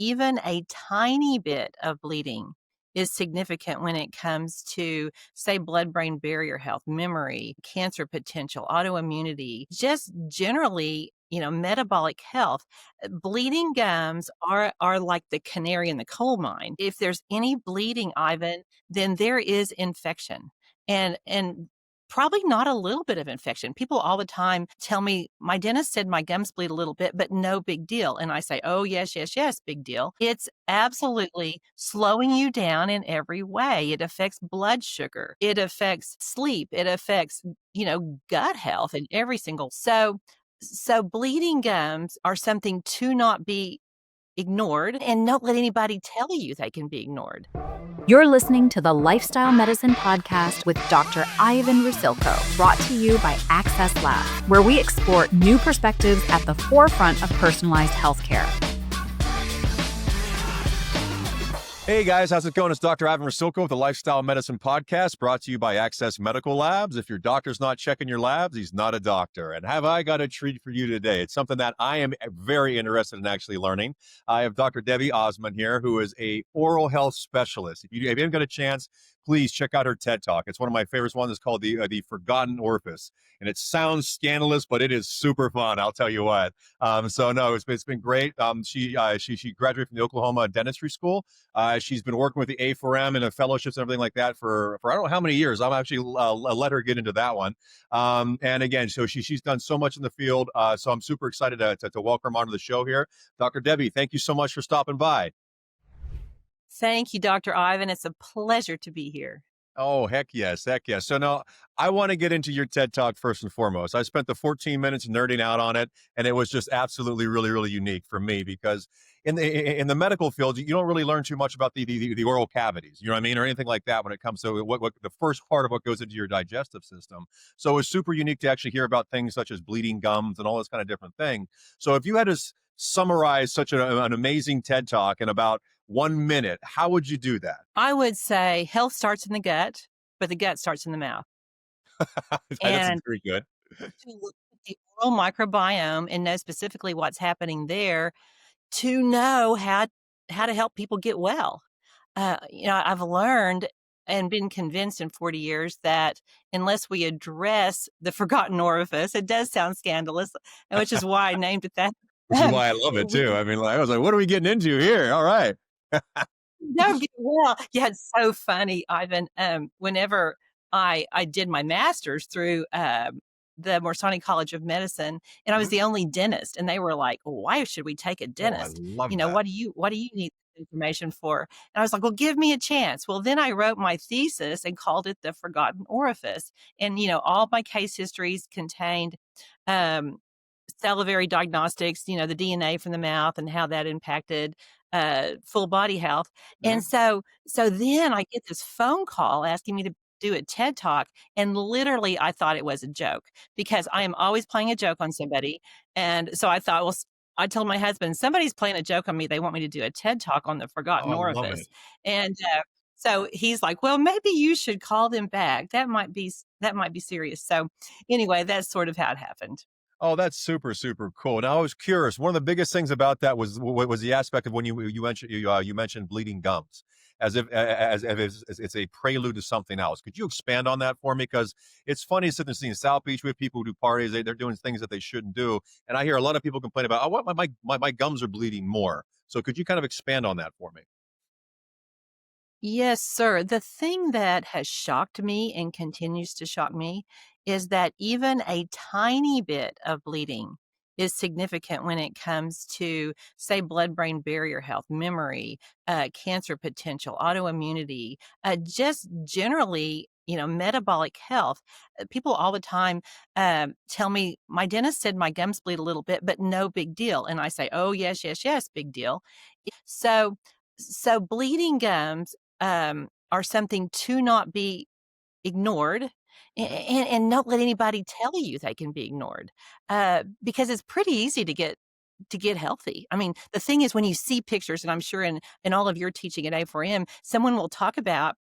even a tiny bit of bleeding is significant when it comes to, say, blood-brain barrier health, memory, cancer potential, autoimmunity, just generally, metabolic health. Bleeding gums are like the canary in the coal mine. If there's any bleeding, Ivan, then there is infection. And probably not a little bit of infection. People all the time tell me, my dentist said my gums bleed a little bit, but no big deal. And I say, oh, yes, yes, yes, big deal. It's absolutely slowing you down in every way. It affects blood sugar. It affects sleep. It affects, gut health and every single. So bleeding gums are something to not be ignored, and don't let anybody tell you they can be ignored. You're listening to the Lifestyle Medicine Podcast with Dr. Ivan Rusilko, brought to you by Access Lab, where we explore new perspectives at the forefront of personalized healthcare. Hey guys, how's it going? It's Dr. Ivan Rusilko with the Lifestyle Medicine Podcast, brought to you by Access Medical Labs. If your doctor's not checking your labs, he's not a doctor. And have I got a treat for you today? It's something that I am very interested in actually learning. I have Dr. Debbie Ozment here, who is a oral health specialist. If you haven't got a chance, please check out her TED Talk. It's one of my favorites. One is called the Forgotten Orifice, and it sounds scandalous, but it is super fun. I'll tell you what. It's been great. She graduated from the Oklahoma Dentistry School. She's been working with the A4M and the fellowships and everything like that for I don't know how many years. I'm actually let her get into that one. And again, so she's done so much in the field. So I'm super excited to welcome her onto the show here. Dr. Debbie, thank you so much for stopping by. Thank you, Dr. Ivan. It's a pleasure to be here. Oh, heck yes. Heck yes. So now I want to get into your TED Talk first and foremost. I spent the 14 minutes nerding out on it, and it was just absolutely really, really unique for me because in the medical field, you don't really learn too much about the oral cavities, you know what I mean, or anything like that when it comes to what the first part of what goes into your digestive system. So it was super unique to actually hear about things such as bleeding gums and all this kind of different thing. So if you had to summarize such an amazing TED Talk in about 1 minute, how would you do that? I would say health starts in the gut, but the gut starts in the mouth. That's And very good. to look at the oral microbiome and know specifically what's happening there to know how to help people get well. I've learned and been convinced in 40 years that unless we address the forgotten orifice, it does sound scandalous, which is why I named it that. Which is why I love it too. I mean, I was like, what are we getting into here? All right. No, get well. Yeah, it's so funny, Ivan. Whenever I did my master's through the Morsani College of Medicine, and I was the only dentist, and they were like, "Why should we take a Oh, I dentist? love that. What do you need this information for?" And I was like, "Well, give me a chance." Well, then I wrote my thesis and called it The Forgotten Orifice, and all my case histories contained um, salivary diagnostics, the DNA from the mouth and how that impacted full body health. And so then I get this phone call asking me to do a TED Talk, and literally I thought it was a joke because I am always playing a joke on somebody. And so I thought, well, I told my husband, somebody's playing a joke on me. They want me to do a TED Talk on the Oh, forgotten I love orifice. it. And so he's like, well, maybe you should call them back. That might be serious. So anyway, that's sort of how it happened. Oh, that's super, super cool. Now, I was curious. One of the biggest things about that was the aspect of when you mentioned bleeding gums, as if it's a prelude to something else. Could you expand on that for me? Because it's funny sitting in South Beach with people who do parties. They're doing things that they shouldn't do, and I hear a lot of people complain about, oh, what my gums are bleeding more. So could you kind of expand on that for me? Yes, sir. The thing that has shocked me and continues to shock me is that even a tiny bit of bleeding is significant when it comes to, say, blood-brain barrier health, memory, cancer potential, autoimmunity, just generally, metabolic health. People all the time tell me, my dentist said my gums bleed a little bit, but no big deal. And I say, oh, yes, yes, yes, big deal. So, so bleeding gums are something to not be ignored, and don't let anybody tell you they can be ignored, because it's pretty easy to get healthy. I mean, the thing is when you see pictures, and I'm sure in all of your teaching at A4M, someone will talk about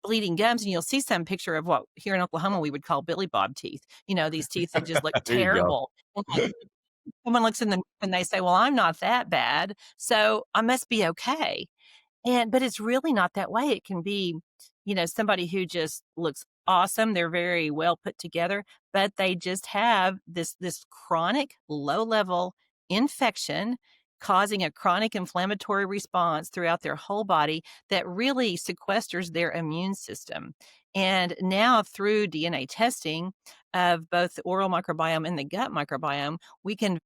bleeding gums, and you'll see some picture of what here in Oklahoma we would call Billy Bob teeth. These teeth that just look There you go. terrible. someone looks in the and they say, "Well, I'm not that bad, so I must be okay." But it's really not that way. It can be, somebody who just looks awesome. They're very well put together, but they just have this chronic low level infection causing a chronic inflammatory response throughout their whole body that really sequesters their immune system. And now through DNA testing of both the oral microbiome and the gut microbiome, we can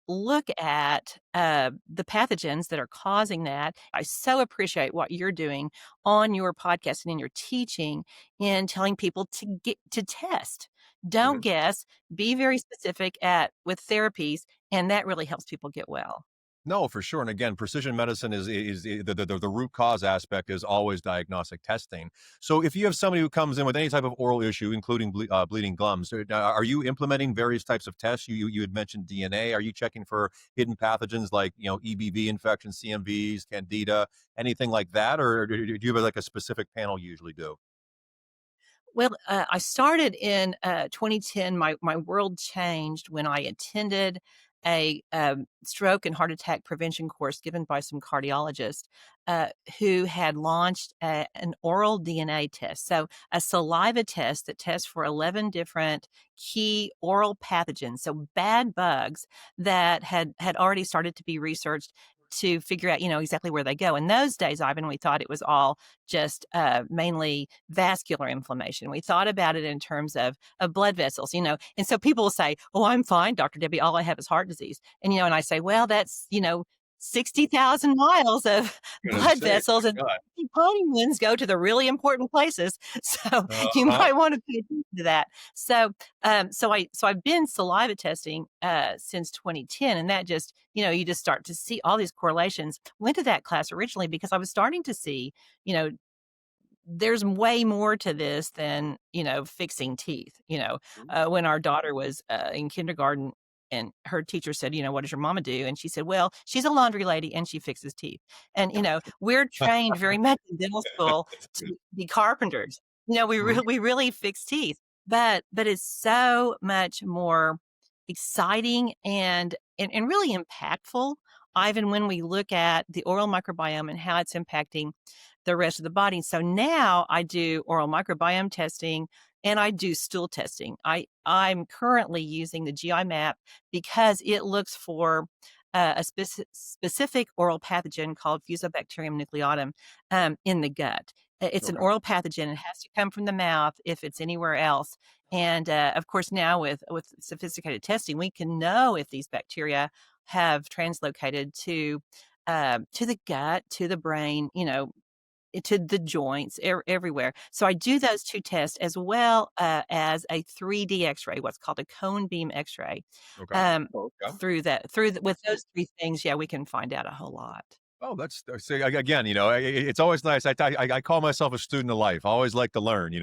look at the pathogens that are causing that. I so appreciate what you're doing on your podcast and in your teaching in telling people to get to test. Don't Mhm. guess, be very specific at with therapies, and that really helps people get well. No, for sure. And again, precision medicine is the root cause aspect is always diagnostic testing. So if you have somebody who comes in with any type of oral issue, including bleeding gums, are you implementing various types of tests? You had mentioned DNA. Are you checking for hidden pathogens like EBV infections, CMVs, Candida, anything like that, or do you have like a specific panel you usually do? Well, I started in 2010. My world changed when I attended a stroke and heart attack prevention course given by some cardiologists who had launched an oral DNA test. So, a saliva test that tests for 11 different key oral pathogens. So, bad bugs that had already started to be researched to figure out, exactly where they go. In those days, Ivan, we thought it was all just mainly vascular inflammation. We thought about it in terms of blood vessels, and so people will say, "Oh, I'm fine, Dr. Debbie. All I have is heart disease." And I say, "Well, that's 60,000 miles of Gonna blood say, vessels, and my God. the tiny ones go to the really important places." So you Uh-huh. might want to pay attention to that. So I've been saliva testing since 2010, and that just you just start to see all these correlations. Went to that class originally because I was starting to see you know there's way more to this than, fixing teeth. When our daughter was in kindergarten and her teacher said, "What does your mama do?" And she said, "Well, she's a laundry lady and she fixes teeth." And, we're trained very much in dental school to be carpenters. Mhm. We really fix teeth, but it's so much more exciting and really impactful, even when we look at the oral microbiome and how it's impacting the rest of the body. So now I do oral microbiome testing and I do stool testing. I'm currently using the GI map because it looks for a specific oral pathogen called Fusobacterium nucleatum in the gut. It's an Okay. oral pathogen. It has to come from the mouth if it's anywhere else. And of course, now with sophisticated testing, we can know if these bacteria have translocated to the gut, to the brain, to the joints, everywhere. So I do those 2 tests as well, as a 3D X-ray, what's called a cone beam X-ray. Okay. Um, Okay. with those 3 things, yeah, we can find out a whole lot. Oh, that's see, again, it's always nice. I call myself a student of life. I always like to learn.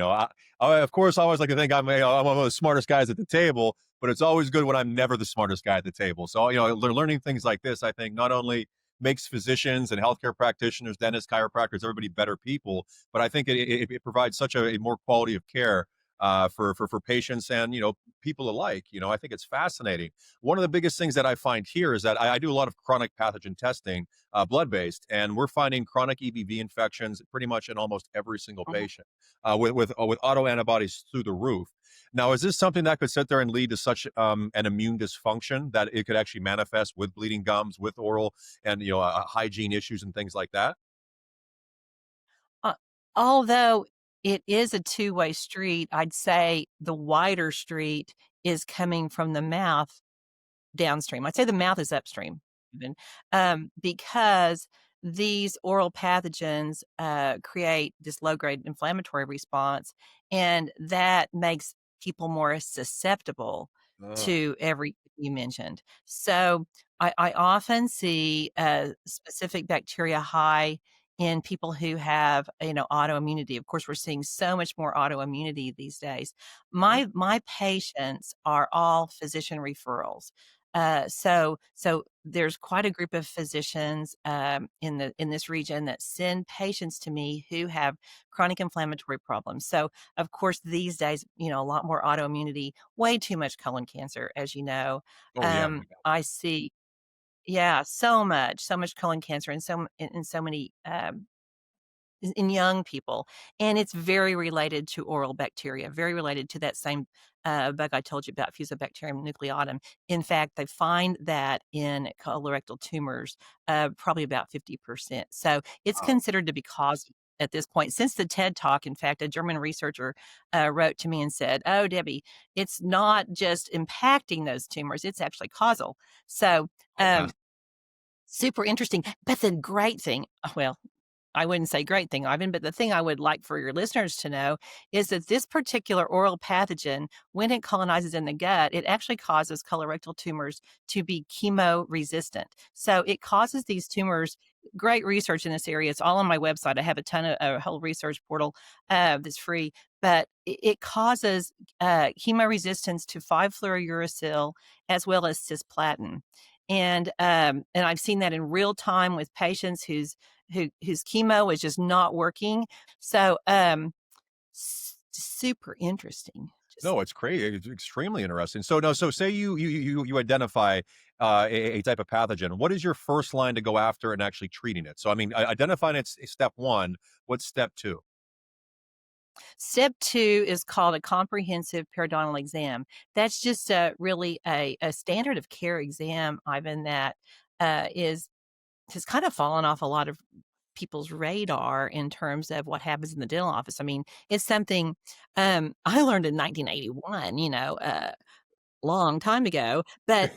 Of course, I always like to think I'm one of the smartest guys at the table, but it's always good when I'm never the smartest guy at the table. So, learning things like this, I think, not only makes physicians and healthcare practitioners, dentists, chiropractors, everybody better people, but I think it provides such a more quality of care for patients and people alike. I think it's fascinating. One of the biggest things that I find here is that I do a lot of chronic pathogen testing, blood based, and we're finding chronic EBV infections pretty much in almost every single Mhm. patient with auto antibodies through the roof. Now, is this something that could sit there and lead to such an immune dysfunction that it could actually manifest with bleeding gums, with oral and hygiene issues and things like that? Uh, Although it is a two-way street, I'd say the wider street is coming from the mouth downstream. I'd say the mouth is upstream even, because these oral pathogens, create this low-grade inflammatory response, and that makes people more susceptible Ugh. to everything you mentioned. So, I often see, specific bacteria high in people who have, autoimmunity. Of course, we're seeing so much more autoimmunity these days. Mhm. My patients are all physician referrals. So there's quite a group of physicians in this region that send patients to me who have chronic inflammatory problems. So of course these days, a lot more autoimmunity, way too much colon cancer, as you know. Oh yeah. I see, yeah, so much colon cancer, and so many in young people, and it's very related to oral bacteria, very related to that same bug I told you about, Fusobacterium nucleatum. In fact, they find that in colorectal tumors, probably about 50%. So it's Wow. considered to be caused at this point. Since the TED Talk, in fact, a German researcher wrote to me and said, "Oh, Debbie, it's not just impacting those tumors; it's actually causal." So. Oh, Um, fast. Super interesting. But the great thing, well, I wouldn't say great thing, Ivan, but the thing I would like for your listeners to know is that this particular oral pathogen, when it colonizes in the gut, it actually causes colorectal tumors to be chemo resistant. So it causes these tumors. Great research in this area. It's all on my website. I have a whole research portal that's free, but it causes chemo resistance to 5-fluorouracil as well as cisplatin. And I've seen that in real time with patients whose chemo is just not working. So, super interesting. Just No, it's crazy. It's extremely interesting. So no, so say you identify a type of pathogen. What is your first line to go after and actually treating it? So I mean, identifying it's step one. What's step two? Step 2 is called a comprehensive periodontal exam. That's just really a standard of care exam, Ivan, that is has kind of fallen off a lot of people's radar in terms of what happens in the dental office. I mean, it's something I learned in 1981, long time ago, but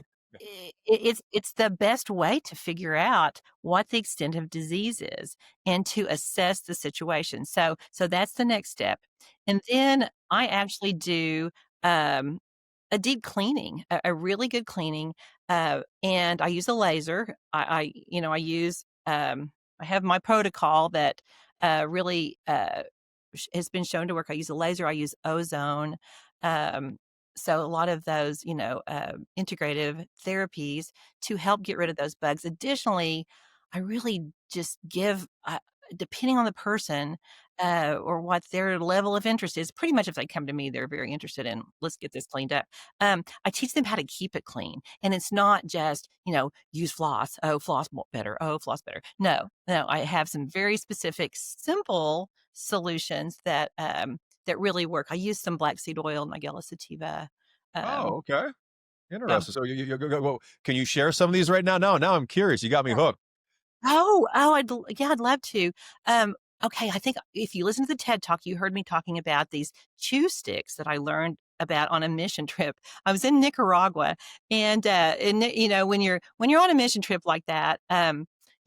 it's the best way to figure out what the extent of disease is and to assess the situation. So that's the next step. And then I actually do um, a deep cleaning, a really good cleaning, and I use a laser. I use I have my protocol that really has been shown to work. I use a laser. I use ozone. Um, so a lot of those, integrative therapies to help get rid of those bugs. Additionally, I really just give, depending on the person or what their level of interest is, pretty much if they come to me, they're very interested in, let's get this cleaned up. I teach them how to keep it clean. And it's not just, use floss. Oh, floss better. Oh, floss better. No, no, I have some very specific, simple solutions that really work. I use some black seed oil, Nigella sativa. Oh, okay. Yeah. Interesting. So well, can you share some of these right now? Now I'm curious. You got me hooked. I'd love to. Um, okay, I think if you listen to the TED Talk, you heard me talking about these chew sticks that I learned about on a mission trip. I was in Nicaragua, and when you're on a mission trip like that,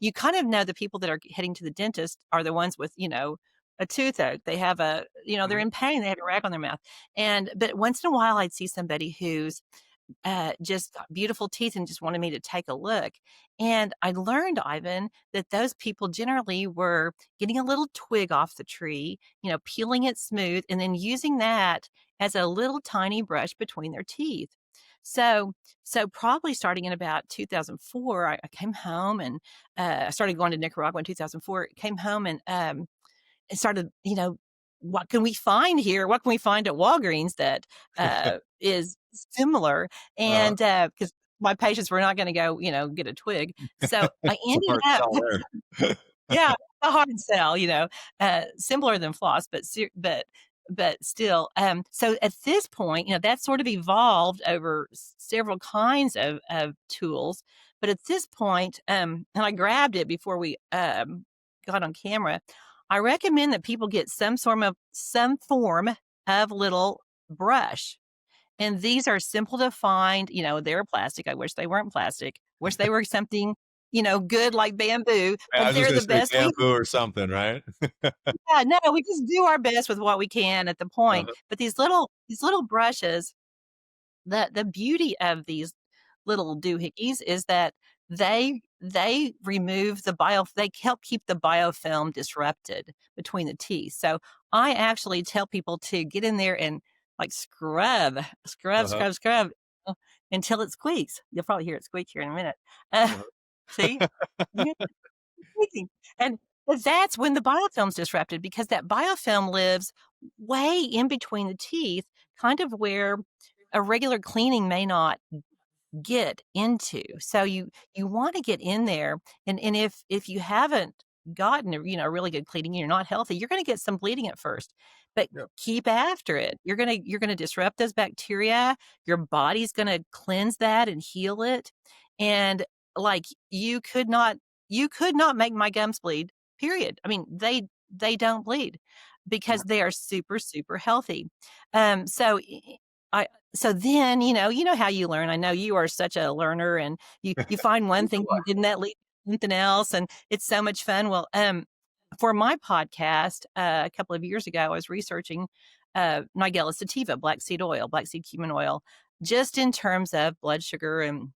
you kind of know the people that are heading to the dentist are the ones with a toothache. They have they're Mhm. in pain. They have a rag on their mouth, but once in a while, I'd see somebody who's just got beautiful teeth and just wanted me to take a look. And I learned, Ivan, that those people generally were getting a little twig off the tree, peeling it smooth, and then using that as a little tiny brush between their teeth. So, so probably starting in about 2004, I came home and I started going to Nicaragua in 2004. Came home and started, what can we find here? What can we find at Walgreens that is similar? Uh-huh. And because my patients were not going to go, get a twig. So I It's a ended hard up, sell there. yeah, a hard sell, similar than floss, but still. So at this point, that sort of evolved over several kinds of tools. But at this point, and I grabbed it before we got on camera. I recommend that people get some form of little brush. And these are simple to find, they're plastic. I wish they weren't plastic. Wish they were something, good like bamboo, I but was just they're gonna the say best we bamboo or something, right? yeah, no, we just do our best with what we can at the point. Uh-huh. But these little brushes, the beauty of these little doohickeys is that they remove they help keep the biofilm disrupted between the teeth. So I actually tell people to get in there and like scrub, scrub, Uh-huh. scrub, scrub. until it squeaks. You'll probably hear it squeak here in a minute. Uh, Uh-huh. see? You hear it squeaking. And that's when the biofilm's disrupted because that biofilm lives way in between the teeth, kind of where a regular cleaning may not get into. So you want to get in there, and if you haven't gotten a really good cleaning and you're not healthy, you're going to get some bleeding at first. But Yep. keep after it. You're going to disrupt those bacteria. Your body's going to cleanse that and heal it. And like you could not make my gums bleed. Period. I mean, they don't bleed because they are super super healthy. So I so then, you know how you learn. I know you are such a learner and you find one thing and that leads to something else, and it's so much fun. Well, for my podcast, a couple of years ago, I was researching Nigella sativa, black seed oil, black seed cumin oil, just in terms of blood sugar and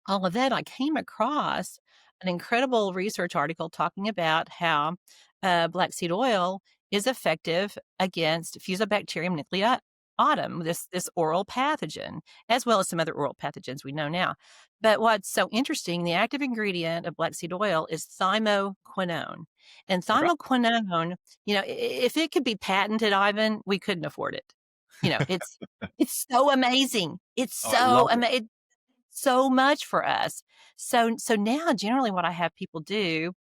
all of that. I came across an incredible research article talking about how black seed oil is effective against Fusobacterium nucleatum, this oral pathogen, as well as some other oral pathogens we know now. But what's so interesting, the active ingredient of black seed oil is thymoquinone. And Okay. thymoquinone, if it could be patented, Ivan, we couldn't afford it. It's so amazing. It's Oh, I love so it. amazing, so much for us. So now generally what I have people do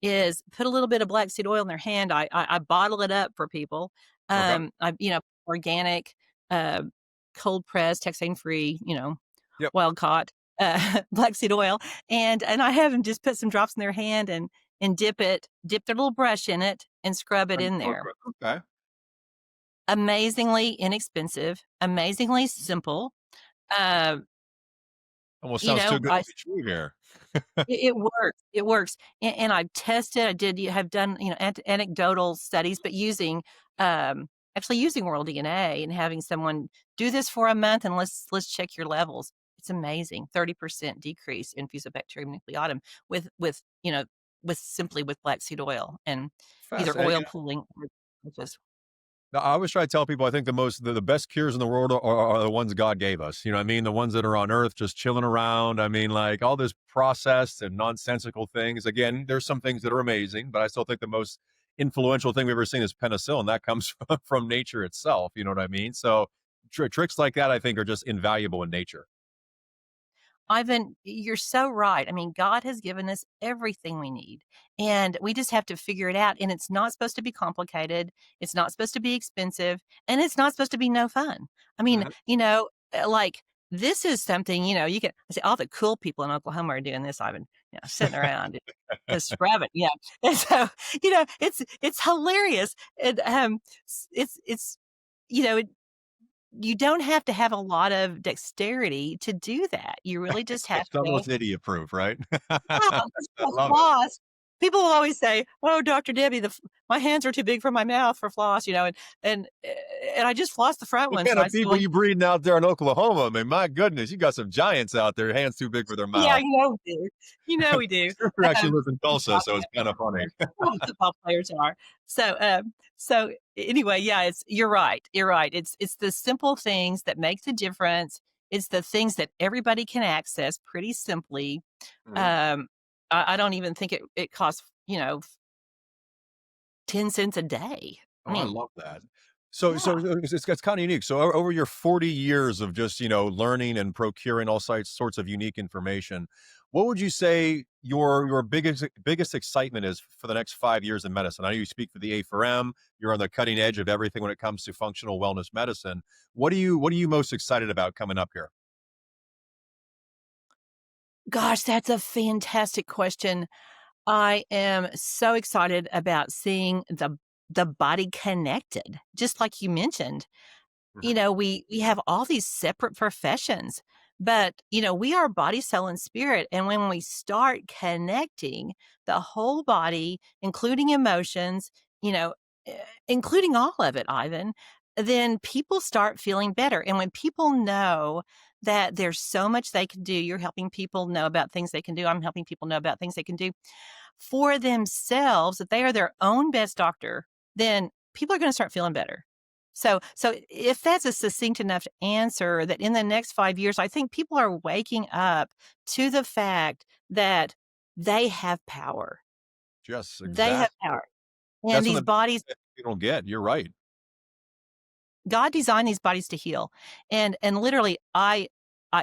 is put a little bit of black seed oil in their hand. I bottle it up for people. Okay. Organic, uh, cold pressed, Texane free, Yep. wild caught black seed oil, and I have them just put some drops in their hand and dip their little brush in it and scrub it in there. Okay. Amazingly inexpensive, amazingly simple. Uh, Almost sounds too good I to be true here. It works, it works, and I've tested, have done, anecdotal studies, but actually using oral DNA and having someone do this for a month, and let's check your levels. It's amazing, 30% decrease in Fusobacterium nucleatum with black seed oil and either Fascinating. oil pooling or just Now, I always try to tell people I think the best cures in the world are the ones God gave us. You know what I mean? The ones that are on earth just chilling around. I mean, like all this processed and nonsensical things. Again, there's some things that are amazing, but I still think the most influential thing we've ever seen is penicillin. That comes from nature itself. You know what I mean? So tricks like that, I think, are just invaluable in nature. Ivan, you're so right. I mean, God has given us everything we need, and we just have to figure it out. And it's not supposed to be complicated. It's not supposed to be expensive, and it's not supposed to be no fun. I mean, Mhm. like this is something, you can I say all the cool people in Oklahoma are doing this, Ivan, sitting around just scrubbing. Yeah. And so, it's hilarious. And it's you know, you don't have to have a lot of dexterity to do that. You really just have It's to almost idiot proof, right? yeah, just I for love it. floss. People will always say, "Oh, Doctor Debbie, my hands are too big for my mouth for floss," and and I just floss the front What ones, kind and I of say, people "Well, you breeding out there in Oklahoma? I mean, my goodness, you got some giants out there, hands too big for their yeah, mouth. we do. We do." Sister actually Um, lives in Tulsa, so it's kind of funny. all the football players are. So anyway, yeah, you're right. You're right. It's the simple things that make the difference. It's the things that everybody can access pretty simply. Mhm. Um, I don't even think it costs 10 cents a day. I Oh, I mean, love that. So yeah. it's kind of unique. So over your 40 years of just, learning and procuring all sorts of unique information, what would you say your biggest excitement is for the next 5 years in medicine? I know you speak for the A4M. You're on the cutting edge of everything when it comes to functional wellness medicine. What are you most excited about coming up here? Gosh, that's a fantastic question. I am so excited about seeing the body connected, just like you mentioned. Mhm. We have all these separate professions, but we are body, soul, and spirit. And when we start connecting the whole body, including emotions, you know, eh, including all of it, Ivan, then people start feeling better. And when people know that there's so much they can do, you're helping people know about things they can do. I'm helping people know about things they can do for themselves, that they are their own best doctor, then people are going to start feeling better. So if that's a succinct enough answer, that in the next 5 years, I think people are waking up to the fact that they have power. Yes, They have exactly. power. And That's one these of the bodies, things you don't get. You're right. God designed these bodies to heal. And literally, I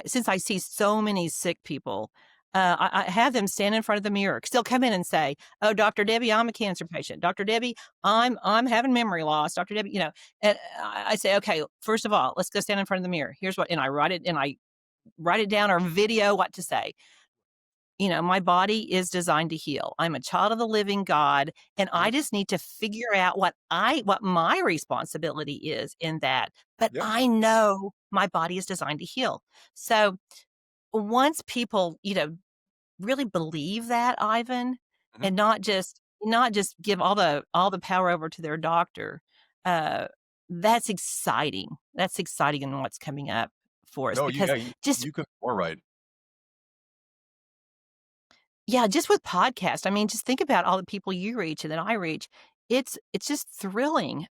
since I see so many sick people, I have them stand in front of the mirror, still come in and say, "Oh, Dr. Debbie, I'm a cancer patient. Dr. Debbie, I'm having memory loss. Dr. Debbie," and I say, "Okay, first of all, let's go stand in front of the mirror. Here's what," and I write it down or video what to say. My body is designed to heal. I'm a child of the living God, and I Mhm. just need to figure out what my responsibility is in that. But Yep. I know my body is designed to heal. So once people, really believe that, Ivan, Mhm. and not just give all the power over to their doctor, uh, that's exciting. That's exciting in what's coming up for us No, because just you could more right. yeah, just with podcasts, I mean, just think about all the people you reach and that I reach. It's just thrilling,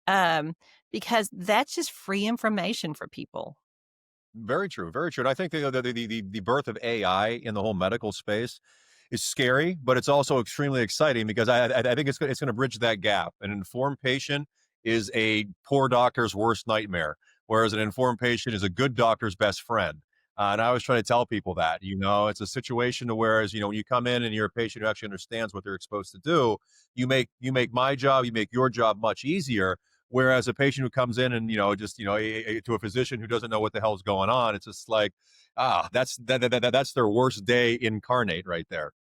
because that's just free information for people. Very true, very true. And I think the birth of AI in the whole medical space is scary, but it's also extremely exciting because I think it's going to bridge that gap. An informed patient is a poor doctor's worst nightmare, whereas an informed patient is a good doctor's best friend. And I always try to tell people that, it's a situation to whereas, when you come in and you're a patient who actually understands what they're supposed to do, you make my job, you make your job much easier. Whereas a patient who comes in and, just, to a physician who doesn't know what the hell's going on, it's just like, that's their worst day incarnate right there.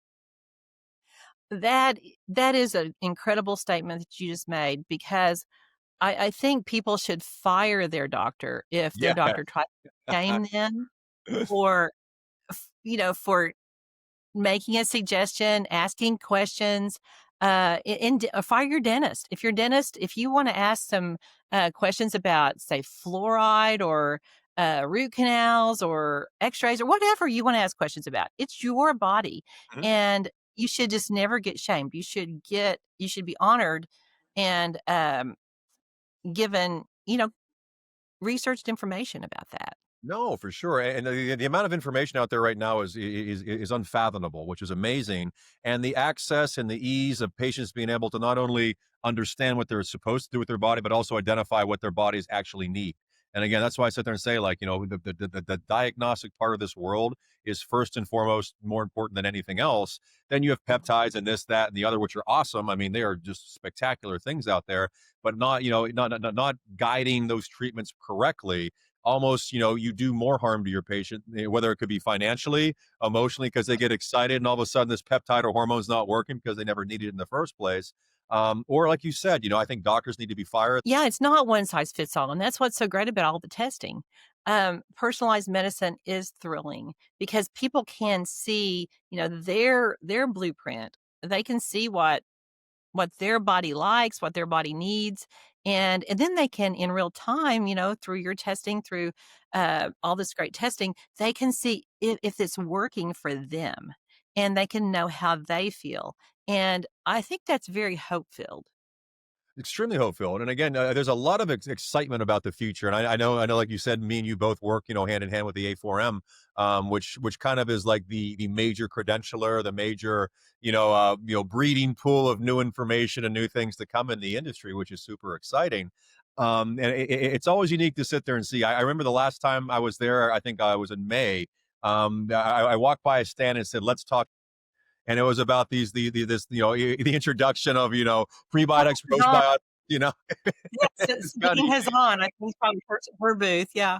That that is an incredible statement that you just made because I think people should fire their doctor if their Yeah. doctor tries to shame them or, for making a suggestion, asking questions, fire your dentist. If you wanna ask some, questions about, say, fluoride or, root canals or X-rays or whatever you wanna ask questions about, it's your body, Mhm. and you should just never get shamed. You should be honored and, given, researched information about that. No, for sure, and the amount of information out there right now is unfathomable, which is amazing, and the access and the ease of patients being able to not only understand what they're supposed to do with their body, but also identify what their bodies actually need. And again, that's why I sit there and say, like, the diagnostic part of this world is first and foremost more important than anything else. Then you have peptides and this, that, and the other, which are awesome. I mean, they are just spectacular things out there, but not, not guiding those treatments correctly almost you do more harm to your patient, whether it could be financially, emotionally, because they get excited and all of a sudden this peptide or hormone's not working because they never needed it in the first place. Or like you said, I think doctors need to be fired. Yeah, it's not one size fits all, and that's what's so great about all the testing. Personalized medicine is thrilling because people can see, their blueprint. They can see what their body likes, what their body needs, and then they can in real time, through your testing, through all this great testing, they can see if it's working for them, and they can know how they feel. And I think that's very hope filled. Extremely hope-filled, and again, there's a lot of excitement about the future, and I know, like you said, me and you both work, hand in hand with the A4M, which kind of is like the major credentialer, the major, breeding pool of new information and new things to come in the industry, which is super exciting. And it's always unique to sit there and see. I remember the last time I was there, I think I was in May. I walked by a stand and said, "Let's talk," and it was about this the introduction of prebiotics, Oh, postbiotics. You know, yes, it's kind of Sabine has on. I think it's probably her booth, yeah.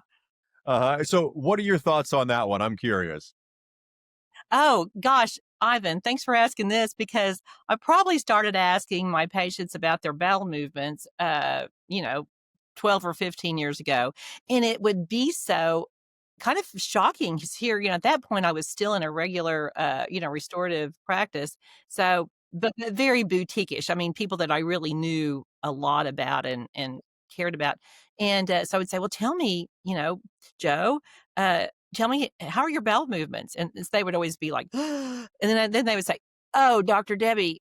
so. What are your thoughts on that one? I'm curious. Oh, gosh, Ivan, thanks for asking this because I probably started asking my patients about their bowel movements, 12 or 15 years ago, and it would be so kind of shocking because here, at that point, I was still in a regular, restorative practice. So, but very boutique-ish. I mean, people that I really knew a lot about and cared about. And so I would say, well, tell me, Joe, tell me, how are your bowel movements? And they would always be like, and then they would say, oh, Dr. Debbie,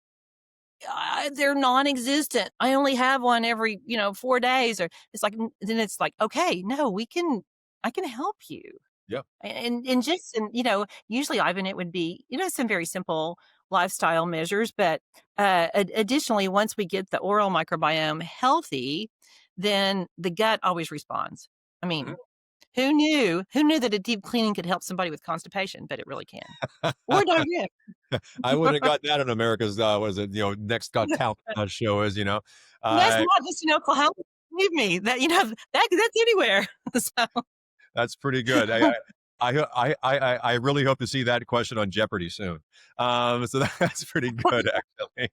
they're non-existent. I only have one every, 4 days," or it's like, then it's like, "Okay, no, I can help you." Yep. And just and, usually, Ivan, it would be, some very simple lifestyle measures, but, additionally, once we get the oral microbiome healthy, then the gut always responds. I mean, who knew that a deep cleaning could help somebody with constipation, but it really can. Or diarrhea. I wouldn't have got that in America's, was it, Next Got Talent show is, And that's uh, not just in Oklahoma, believe me, that, that's anywhere. So that's pretty good. I really hope to see that question on Jeopardy soon. So that's pretty good, actually.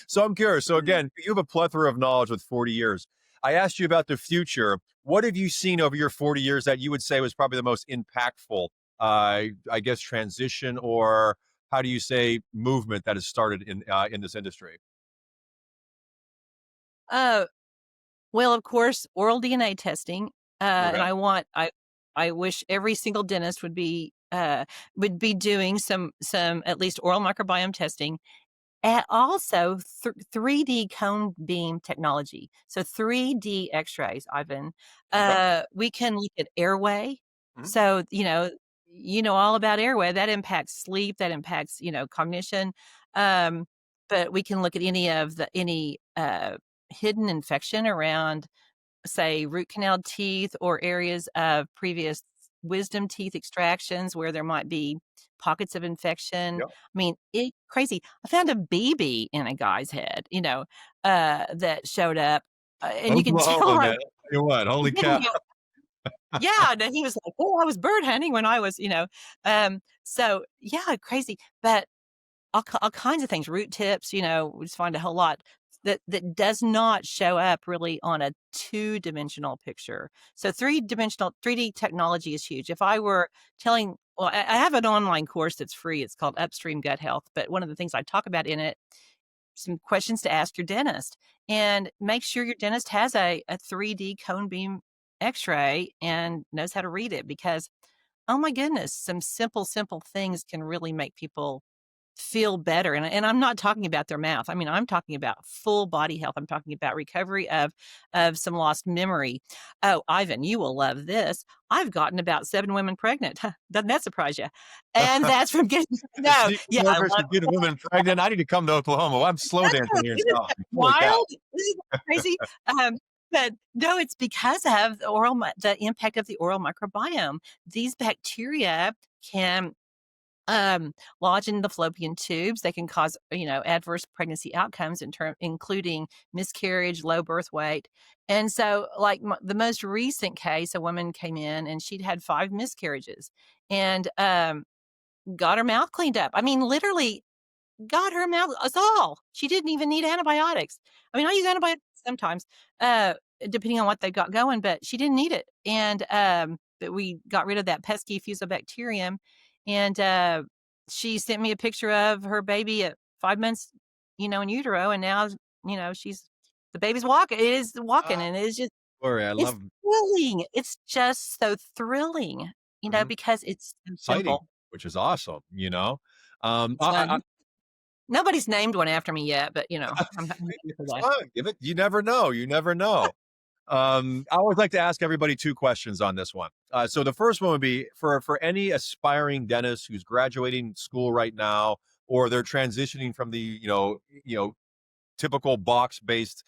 So I'm curious. So again, you have a plethora of knowledge with 40 years. I asked you about the future. What have you seen over your 40 years that you would say was probably the most impactful, I guess, transition, or how do you say movement that has started in this industry? Uh, well, of course, oral DNA testing, and Okay. I wish every single dentist would be doing some at least oral microbiome testing. And also 3D cone beam technology. So 3D X-rays, Ivan. Okay. We can look at airway. Mhm. So, all about airway. That impacts sleep, that impacts, cognition. Um, but we can look at any hidden infection around, say, root canal teeth or areas of previous wisdom teeth extractions where there might be pockets of infection. Yep. I mean, it crazy. I found a baby in a guy's head, that showed up, and you can tell Oklahoma, right. man. Tell you what, holy cow. Yeah, yeah, and then he was like, "Oh, I was bird hunting when I was," so yeah, crazy. But all kinds of things, root tips, we just find a whole lot that does not show up really on a two-dimensional picture. So three-dimensional 3D technology is huge. If I were telling well, I have an online course that's free. It's called Upstream Gut Health, but one of the things I talk about in it, some questions to ask your dentist, and make sure your dentist has a 3D cone beam X-ray and knows how to read it because, oh my goodness, some simple things can really make people feel better, and I'm not talking about their mouth. I mean, I'm talking about full body health. I'm talking about recovery of some lost memory. Oh, Ivan, you will love this. I've gotten about 7 women pregnant. Doesn't that surprise you? And that's from getting no, Secret yeah, I workers love to get a woman pregnant. I need to come to Oklahoma. I'm slow dancing here in isn't that Scotland. Holy cow. wild? Isn't that crazy? But no, it's because of the impact of the oral microbiome. These bacteria can lodge in the fallopian tubes. They can cause, adverse pregnancy outcomes including miscarriage, low birth weight. And so, like the most recent case, a woman came in and she'd had 5 miscarriages and got her mouth cleaned up. I mean, literally got her mouth us all. She didn't even need antibiotics. I mean, I use antibiotics sometimes, depending on what they've got going, but she didn't need it. And but we got rid of that pesky Fusobacterium, and she sent me a picture of her baby at 5 months, in utero, and now, the baby's walking. It is walking, Ah, and it's just Glory, I it's love thrilling. It's just so thrilling, mhm, because it's so exciting, simple. which is awesome. Um, It's I, fun. Nobody's named one after me yet, but, I'm happy for it's that. fun. Give it. You never know. You never know. I always like to ask everybody 2 questions on this one. So the first one would be for any aspiring dentist who's graduating school right now, or they're transitioning from the typical box based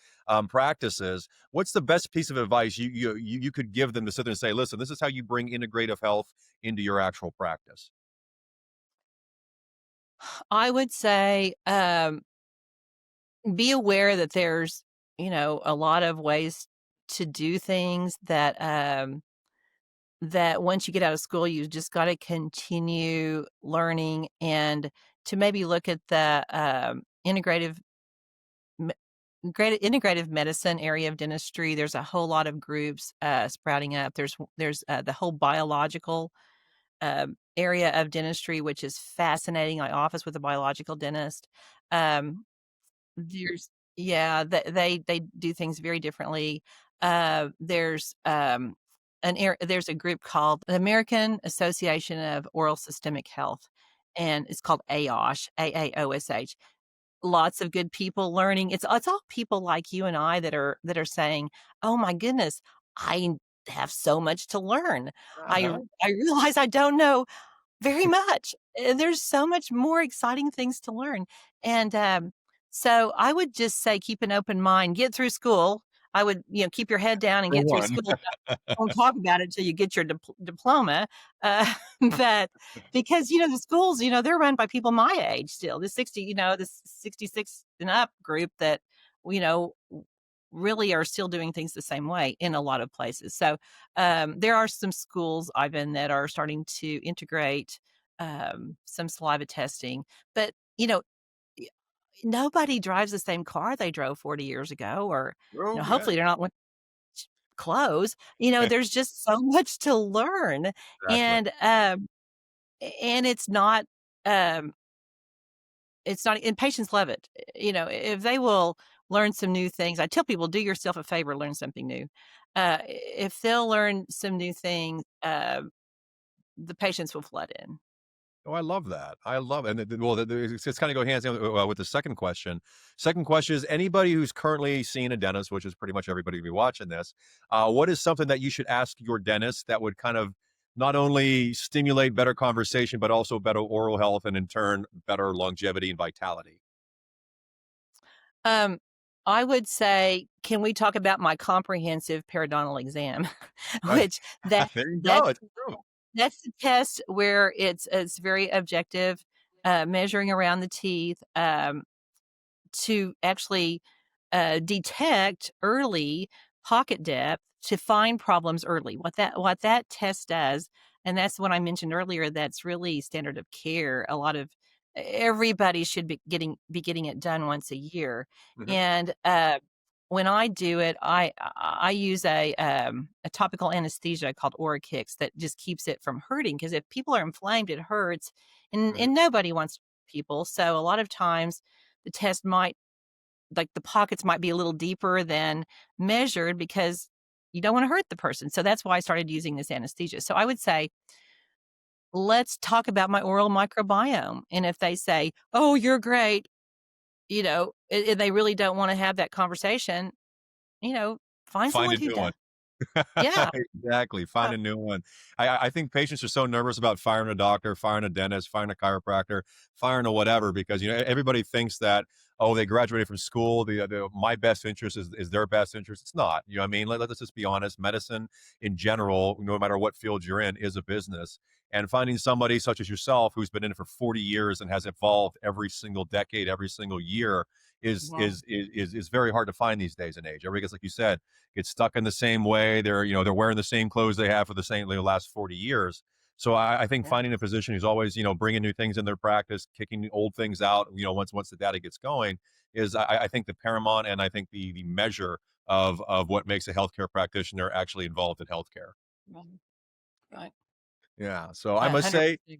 practices. What's the best piece of advice you could give them to sit there and say, listen, this is how you bring integrative health into your actual practice? I would say, be aware that there's, a lot of ways to do things that once you get out of school, you just gotta continue learning and to maybe look at the, me integrative medicine area of dentistry. There's a whole lot of groups, sprouting up. There's the whole biological area of dentistry, which is fascinating. I office with a biological dentist. Um, there's yeah, they do things very differently. There's a group called the American Association of Oral Systemic Health, and it's called AOSH, AAOSH. lots of good people learning. It's all people like you and I that are saying, "Oh my goodness, I have so much to learn. Uh-huh. I realize I don't know very much. There's so much more exciting things to learn." And, so I would just say keep an open mind, get through school. I would, keep your head down and For get through one. school. Don't talk about it till you get your diploma, but because, the schools, they're run by people my age still, this 66 and up group that, you know, really are still doing things the same way in a lot of places. So, there are some schools, Ivan, that are starting to integrate, some saliva testing, but, y nobody drives the same car they drove 40 years ago, or, Oh, yeah. hopefully they're not clothes. There's just so much to learn, Exactly. and, and um, it's not and patients love it. If they will learn some new things, I tell people, "Do yourself a favor, learn something new." If they'll learn some new things, the patients will flood in. Oh, I love that. I love and well, it's kind of go hands down with the second question. Second question is anybody who's currently seeing a dentist, which is pretty much everybody who be watching this. What is something that you should ask your dentist that would kind of not only stimulate better conversation, but also better oral health, and in turn, better longevity and vitality? Um, I would say, "Can we talk about my comprehensive periodontal exam?" Right. Which that There you go. that's It's true. That's the test where it's very objective, measuring around the teeth, to actually, detect early pocket depth to find problems early. What that test does, and that's what I mentioned earlier, that's really standard of care. Everybody should be getting it done once a year, Mhm. and, when I do it, I use a topical anesthesia called Oracix that just keeps it from hurting. Because if people are inflamed, it hurts, and Mhm. nobody wants people, so a lot of times the test might like, the pockets might be a little deeper than measured because you don't wanna hurt the person, so that's why I started using this anesthesia. So I would say, "Let's talk about my oral microbiome," and if they say, "Oh, you're great," and they really don't wanna have that conversation, you know, find Find someone a who new one. does. Yeah, Exactly, find yeah, a new one. I think patients are so nervous about firing a doctor, firing a dentist, firing a chiropractor, firing a whatever because, everybody thinks that, "Oh, they graduated from school, my best interest is their best interest." It's not, you know what I mean? Let's just be honest, medicine in general, no matter what field you're in, is a business, and finding somebody such as yourself who's been in it for 40 years and has evolved every single decade, every single year wow, is very hard to find these days and age. Everybody gets, like you said, get stuck in the same way. They're wearing the same clothes they have for the last 40 years. So I think yeah, finding a physician who's always, bringing new things in their practice, kicking old things out, once the data gets going is, I think the paramount, and I think the measure of what makes a healthcare practitioner actually involved in healthcare. right, right. Yeah. So I I must say, 100%.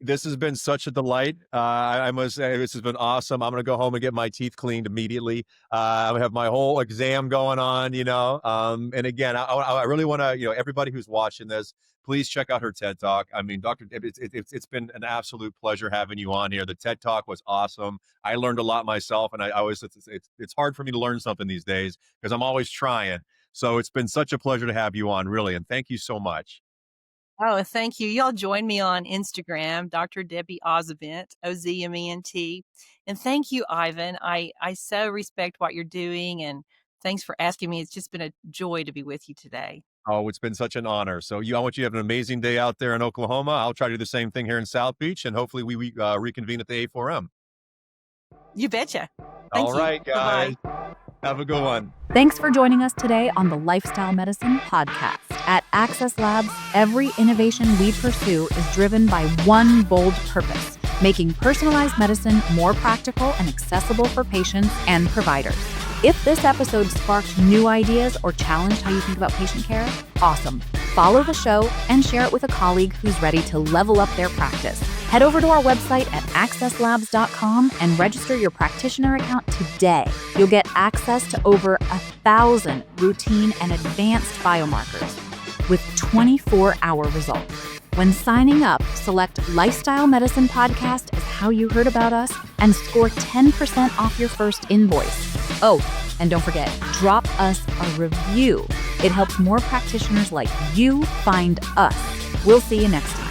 this has been such a delight. I must say this has been awesome. I'm gonna go home and get my teeth cleaned immediately. I'm gonna have my whole exam going on, and again, I really want to, everybody who's watching this, please check out her TED Talk. I mean, Dr. Dib, it's been an absolute pleasure having you on here. The TED Talk was awesome. I learned a lot myself, and I always it's hard for me to learn something these days because I'm always trying. So it's been such a pleasure to have you on, really, and thank you so much. Oh, thank you. Y'all join me on Instagram, Dr. Debbie Ozment, Ozment. And thank you, Ivan. I so respect what you're doing, and thanks for asking me. It's just been a joy to be with you today. Oh, it's been such an honor. So I want you to have an amazing day out there in Oklahoma. I'll try to do the same thing here in South Beach, and hopefully we reconvene at the A4M. You betcha. All Thank you. right, Bye-bye. guys. Have a good one. Thanks for joining us today on the Lifestyle Medicine Podcast. At Access Labs, every innovation we pursue is driven by one bold purpose: making personalized medicine more practical and accessible for patients and providers. If this episode sparked new ideas or challenged how you think about patient care, awesome. Follow the show and share it with a colleague who's ready to level up their practice. Head over to our website at accesslabs.com and register your practitioner account today. You'll get access to over 1,000 routine and advanced biomarkers with 24-hour results. When signing up, select Lifestyle Medicine Podcast as how you heard about us and score 10% off your first invoice. Oh, and don't forget, drop us a review. It helps more practitioners like you find us. We'll see you next time.